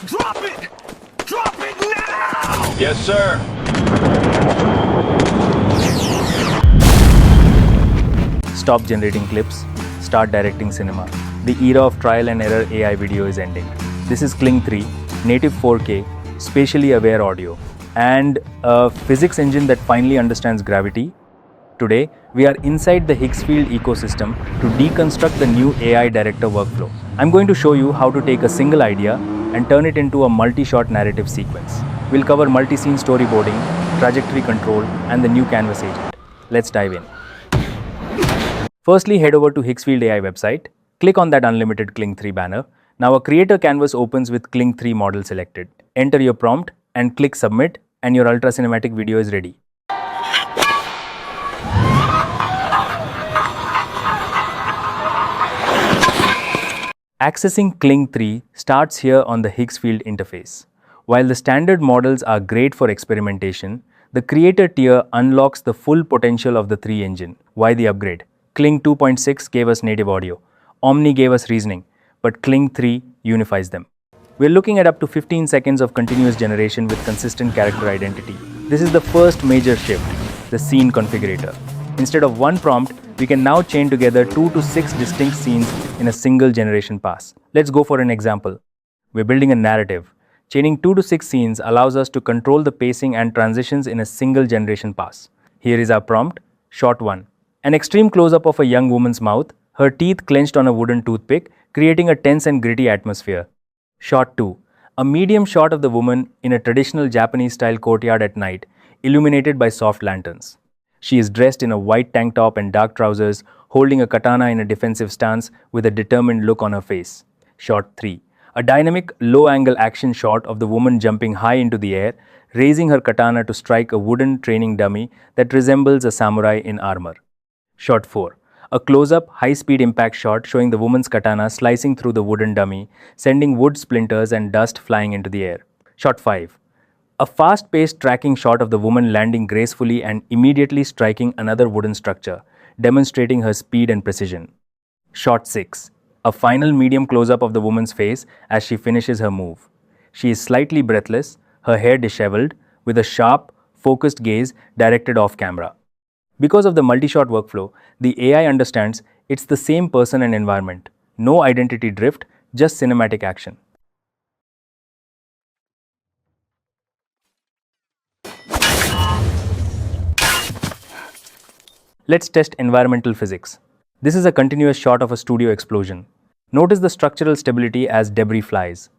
Drop it! Drop it now! Yes, sir. Stop generating clips, start directing cinema. The era of trial and error AI video is ending. This is Kling 3, native 4K, spatially aware audio, and a physics engine that finally understands gravity. Today, we are inside the Higgsfield ecosystem to deconstruct the new AI director workflow. I'm going to show you how to take a single idea and turn it into a multi-shot narrative sequence. We'll cover multi-scene storyboarding, trajectory control, and the new canvas agent. Let's dive in. Firstly, head over to Higgsfield AI website. Click on that unlimited Kling 3 banner. Now a creator canvas opens with Kling 3 model selected. Enter your prompt and click submit, and your ultra cinematic video is ready. Accessing Kling 3 starts here on the Higgsfield interface. While the standard models are great for experimentation, the creator tier unlocks the full potential of the 3 engine. Why the upgrade? Kling 2.6 gave us native audio. Omni gave us reasoning, but Kling 3 unifies them. We're looking at up to 15 seconds of continuous generation with consistent character identity. This is the first major shift, the scene configurator. Instead of one prompt, we can now chain together 2 to 6 distinct scenes in a single generation pass. Let's go for an example. We're building a narrative. Chaining 2 to 6 scenes allows us to control the pacing and transitions in a single generation pass. Here is our prompt, shot 1. An extreme close-up of a young woman's mouth, her teeth clenched on a wooden toothpick, creating a tense and gritty atmosphere. Shot 2. A medium shot of the woman in a traditional Japanese-style courtyard at night, illuminated by soft lanterns. She is dressed in a white tank top and dark trousers, holding a katana in a defensive stance with a determined look on her face. Shot 3. A dynamic, low-angle action shot of the woman jumping high into the air, raising her katana to strike a wooden training dummy that resembles a samurai in armor. Shot 4. A close-up, high-speed impact shot showing the woman's katana slicing through the wooden dummy, sending wood splinters and dust flying into the air. Shot 5. A fast-paced tracking shot of the woman landing gracefully and immediately striking another wooden structure, demonstrating her speed and precision. Shot 6. A final medium close-up of the woman's face as she finishes her move. She is slightly breathless, her hair disheveled, with a sharp, focused gaze directed off-camera. Because of the multi-shot workflow, the AI understands it's the same person and environment. No identity drift, just cinematic action. Let's test environmental physics. This is a continuous shot of a studio explosion. Notice the structural stability as debris flies.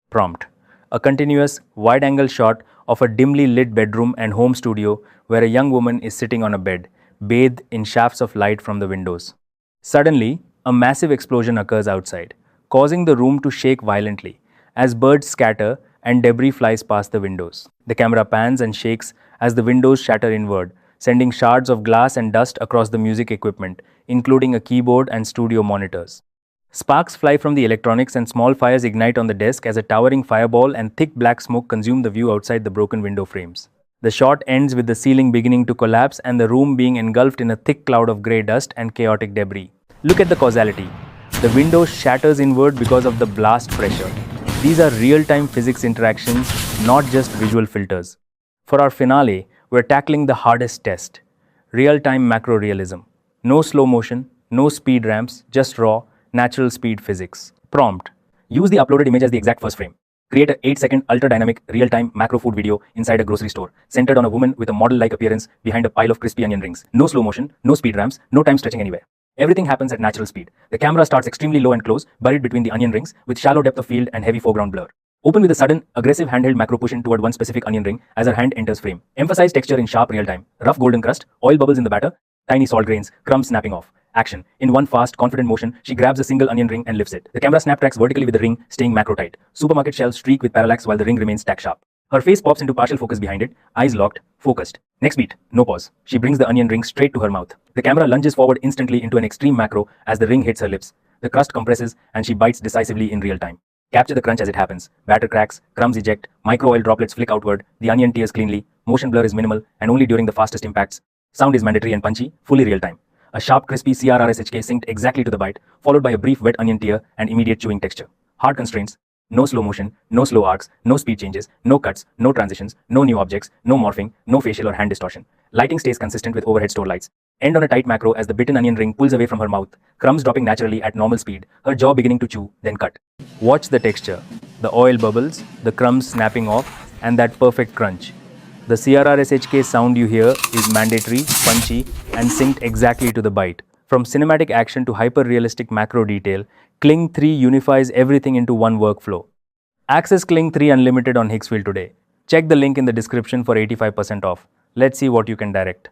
Prompt. A continuous, wide-angle shot of a dimly lit bedroom and home studio where a young woman is sitting on a bed, bathed in shafts of light from the windows. Suddenly, a massive explosion occurs outside, causing the room to shake violently as birds scatter and debris flies past the windows. The camera pans and shakes as the windows shatter inward, sending shards of glass and dust across the music equipment, including a keyboard and studio monitors. Sparks fly from the electronics and small fires ignite on the desk as a towering fireball and thick black smoke consume the view outside the broken window frames. The shot ends with the ceiling beginning to collapse and the room being engulfed in a thick cloud of grey dust and chaotic debris. Look at the causality. The window shatters inward because of the blast pressure. These are real-time physics interactions, not just visual filters. For our finale, we're tackling the hardest test. Real-time macro-realism. No slow motion, no speed ramps, just raw, natural speed physics. Prompt. Use the uploaded image as the exact first frame. Create a 8-second ultra-dynamic, real-time macro food video inside a grocery store, centered on a woman with a model-like appearance behind a pile of crispy onion rings. No slow motion, no speed ramps, no time stretching anywhere. Everything happens at natural speed. The camera starts extremely low and close, buried between the onion rings, with shallow depth of field and heavy foreground blur. Open with a sudden, aggressive handheld macro push in toward one specific onion ring as her hand enters frame. Emphasize texture in sharp real time. Rough golden crust, oil bubbles in the batter, tiny salt grains, crumbs snapping off. Action. In one fast, confident motion, she grabs a single onion ring and lifts it. The camera snap tracks vertically with the ring, staying macro tight. Supermarket shelves streak with parallax while the ring remains tack sharp. Her face pops into partial focus behind it, eyes locked, focused. Next beat, no pause. She brings the onion ring straight to her mouth. The camera lunges forward instantly into an extreme macro as the ring hits her lips. The crust compresses and she bites decisively in real time. Capture the crunch as it happens. Batter cracks, crumbs eject, micro oil droplets flick outward, the onion tears cleanly, motion blur is minimal and only during the fastest impacts. Sound is mandatory and punchy, fully real time. A sharp, crispy CRRSHK synced exactly to the bite, followed by a brief wet onion tear and immediate chewing texture. Hard constraints. No slow motion, no slow arcs, no speed changes, no cuts, no transitions, no new objects, no morphing, no facial or hand distortion. Lighting stays consistent with overhead store lights. End on a tight macro as the bitten onion ring pulls away from her mouth, crumbs dropping naturally at normal speed, her jaw beginning to chew, then cut. Watch the texture. The oil bubbles, the crumbs snapping off, and that perfect crunch. The CRRSHK sound you hear is mandatory, punchy, and synced exactly to the bite. From cinematic action to hyper-realistic macro detail, Kling 3 unifies everything into one workflow. Access Kling 3 Unlimited on Higgsfield today. Check the link in the description for 85% off. Let's see what you can direct.